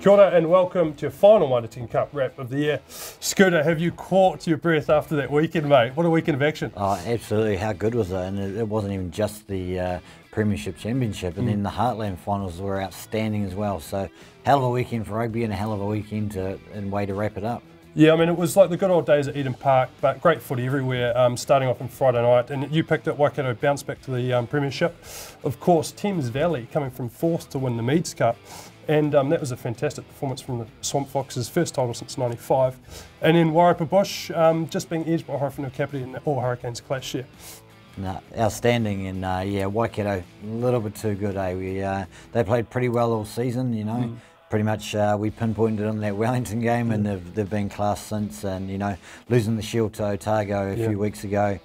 Kia ora and welcome to your final Mitre Cup wrap of the year. Scooter, have you caught your breath after that weekend, mate? What a weekend of action. Oh, absolutely. How good was it? And it wasn't even just the Premiership Championship, and then the Heartland finals were outstanding as well. So hell of a weekend for rugby and a hell of a weekend and way to wrap it up. Yeah, I mean, it was like the good old days at Eden Park, but great footy everywhere, starting off on Friday night. And you picked up Waikato bounce back to the Premiership. Of course, Thames Valley coming from fourth to win the Meads Cup. And that was a fantastic performance from the Swamp Foxes, first title since '95. And then Wairapa Bush just being edged by Horowhenua Kapiti in the All Hurricanes clash here. No, outstanding, and yeah, Waikato a little bit too good, eh? They played pretty well all season, you know. Pretty much we pinpointed on that Wellington game, and they've been class since. And you know, losing the Shield to Otago a few weeks ago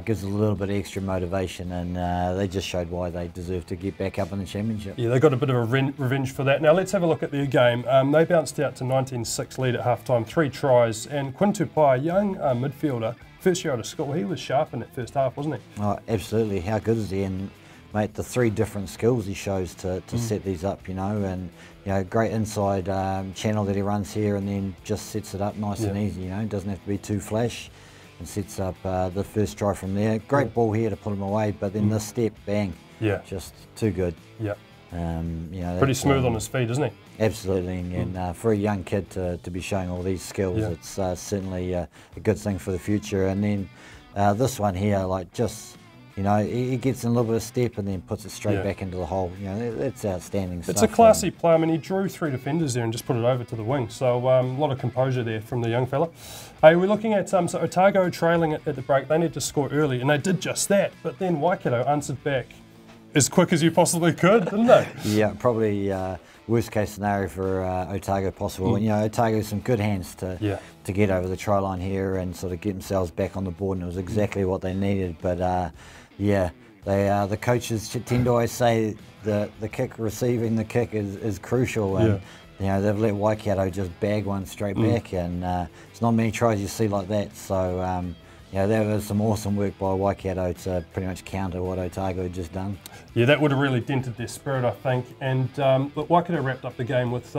gives a little bit of extra motivation, and they just showed why they deserve to get back up in the championship. Yeah, they got a bit of a revenge for that. Now let's have a look at their game. They bounced out to 19-6 lead at halftime, 3 tries, and Quinn Tupai, young midfielder, first year out of school, he was sharp in that first half, wasn't he? Oh, absolutely. How good is he? And mate, the 3 different skills he shows to set these up, you know, and you know, great inside channel that he runs here, and then just sets it up nice and easy, you know, doesn't have to be too flash, and sets up the first try from there. Great ball here to put him away, but then this step, bang, just too good. Yeah. You know, pretty smooth on his feet, isn't he? Absolutely, and for a young kid to be showing all these skills, it's certainly a good thing for the future. And then this one here, like just, you know, he gets in a little bit of step and then puts it straight back into the hole. You know, that's outstanding stuff. It's a classy play. I mean, he drew 3 defenders there and just put it over to the wing. So a lot of composure there from the young fella. Hey, we're looking at so Otago trailing at the break. They need to score early, and they did just that. But then Waikato answered back as quick as you possibly could, didn't they? Yeah, probably worst case scenario for Otago possible. And you know, Otago some good hands to get over the try line here and sort of get themselves back on the board, and it was exactly what they needed. But yeah, the coaches tend to always say the kick, receiving the kick is crucial, and you know, they've let Waikato just bag one straight back, and it's not many tries you see like that. So yeah, there was some awesome work by Waikato to pretty much counter what Otago had just done. Yeah, that would have really dented their spirit, I think. And but Waikato wrapped up the game with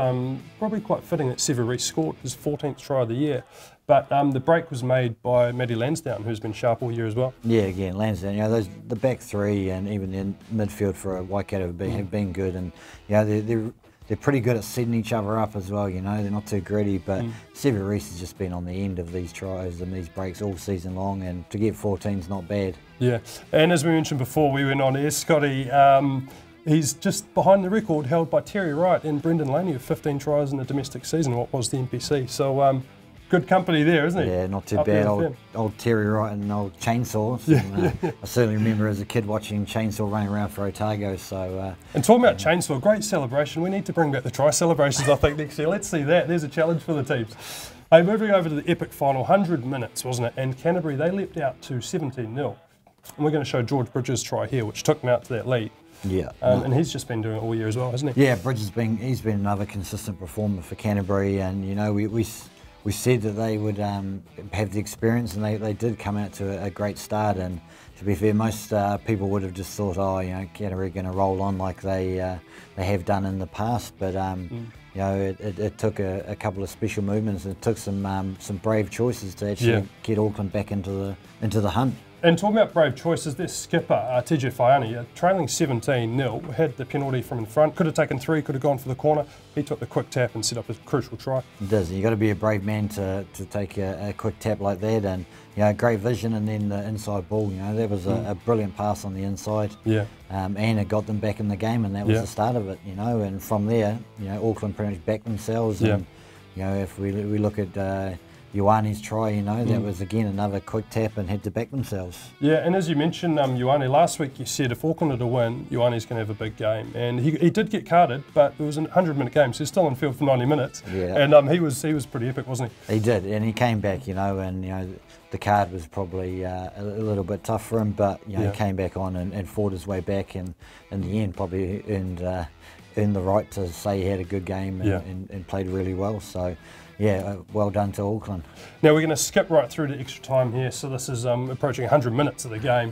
probably quite fitting that Sever Reece scored his 14th try of the year. But the break was made by Matty Lansdowne, who's been sharp all year as well. Yeah, again, Lansdowne, you know, the back 3 and even the midfield for Waikato have been good, and you know, they're pretty good at setting each other up as well, you know, they're not too gritty, but Sever Reece has just been on the end of these tries and these breaks all season long, and to get 14's not bad. Yeah, and as we mentioned before, we went on air, Scotty, he's just behind the record held by Terry Wright and Brendan Laney of 15 tries in the domestic season, what was the NPC, so good company there, isn't he? Yeah, not too bad. Old Terry Wright and old Chainsaw. And, I certainly remember as a kid watching Chainsaw running around for Otago. So. And talking about Chainsaw, great celebration. We need to bring back the try celebrations, I think, next year. Let's see that. There's a challenge for the teams. Hey, moving over to the epic final, 100 minutes, wasn't it? And Canterbury, they leapt out to 17-0. And we're going to show George Bridges' try here, which took them out to that lead. Yeah, and he's just been doing it all year as well, hasn't he? Yeah, Bridges he's been another consistent performer for Canterbury, and you know we said that they would have the experience, and they did come out to a great start. And to be fair, most people would have just thought, oh, you know, Canterbury are going to roll on like they have done in the past. But you know, it took a couple of special movements, and it took some brave choices to actually get Auckland back into the hunt. And talking about brave choices, their skipper, TJ Whaiani, trailing 17-0, had the penalty from in front, could have taken 3, could have gone for the corner. He took the quick tap and set up a crucial try. It does. You've got to be a brave man to take a quick tap like that, and you know, great vision, and then the inside ball. You know, that was a brilliant pass on the inside. Yeah. And it got them back in the game, and that was the start of it. You know, and from there, you know, Auckland pretty much backed themselves. And you know, if we look at Ioane's try, you know, that was again another quick tap and had to back themselves. Yeah, and as you mentioned, Ioane, last week you said if Auckland are to win, Ioane's going to have a big game. And he did get carded, but it was a 100-minute game, so he's still on field for 90 minutes. Yeah. And he was pretty epic, wasn't he? He did, and he came back, you know, and you know, the card was probably a little bit tough for him, but you know, he came back on and fought his way back, and in the end probably earned the right to say he had a good game and played really well. So. Yeah, well done to Auckland. Now we're going to skip right through to extra time here. So this is approaching 100 minutes of the game.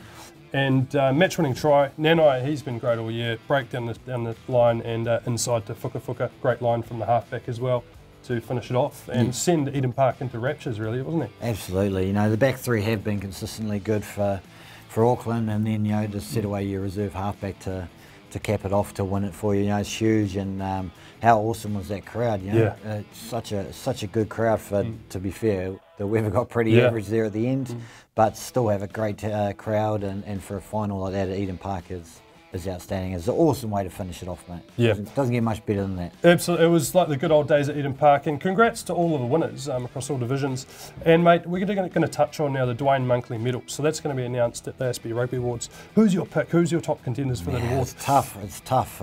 And match-winning try, Nanai, he's been great all year. Break down the line and inside to Fuka. Great line from the halfback as well to finish it off and send Eden Park into raptures, really, wasn't it? Absolutely. You know, the back three have been consistently good for Auckland, and then, you know, to set away your reserve halfback to cap it off to win it for you. You know, it's huge. And how awesome was that crowd? You know, such a good crowd. To be fair, the weather got pretty average there at the end, but still have a great crowd. And for a final like that at Eden Park is outstanding. It's an awesome way to finish it off, mate. Yeah, doesn't get much better than that. Absolutely, it was like the good old days at Eden Park. And congrats to all of the winners across all divisions. And mate, we're going to touch on now the Duane Monkley Medal. So that's going to be announced at the ASB Rugby Awards. Who's your pick? Who's your top contenders for that award? It's tough. It's tough.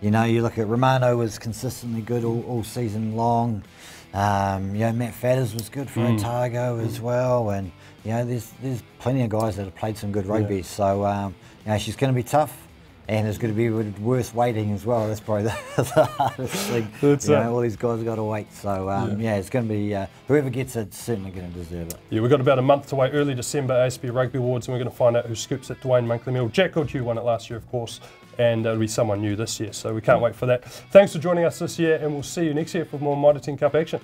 You know, you look at Romano was consistently good all season long. You know, Matt Fadders was good for Otago as well, and you know, there's plenty of guys that have played some good rugby. So you know, she's going to be tough. And it's going to be with worse waiting as well. That's probably the hardest thing. You know, all these guys have got to wait. So, yeah, it's going to be, whoever gets it's certainly going to deserve it. Yeah, we've got about a month to wait. Early December, ASB Rugby Awards, and we're going to find out who scoops at Duane Monkley Medal. Jack Goodhue won it last year, of course, and it'll be someone new this year. So we can't wait for that. Thanks for joining us this year, and we'll see you next year for more Mitre 10 Cup action.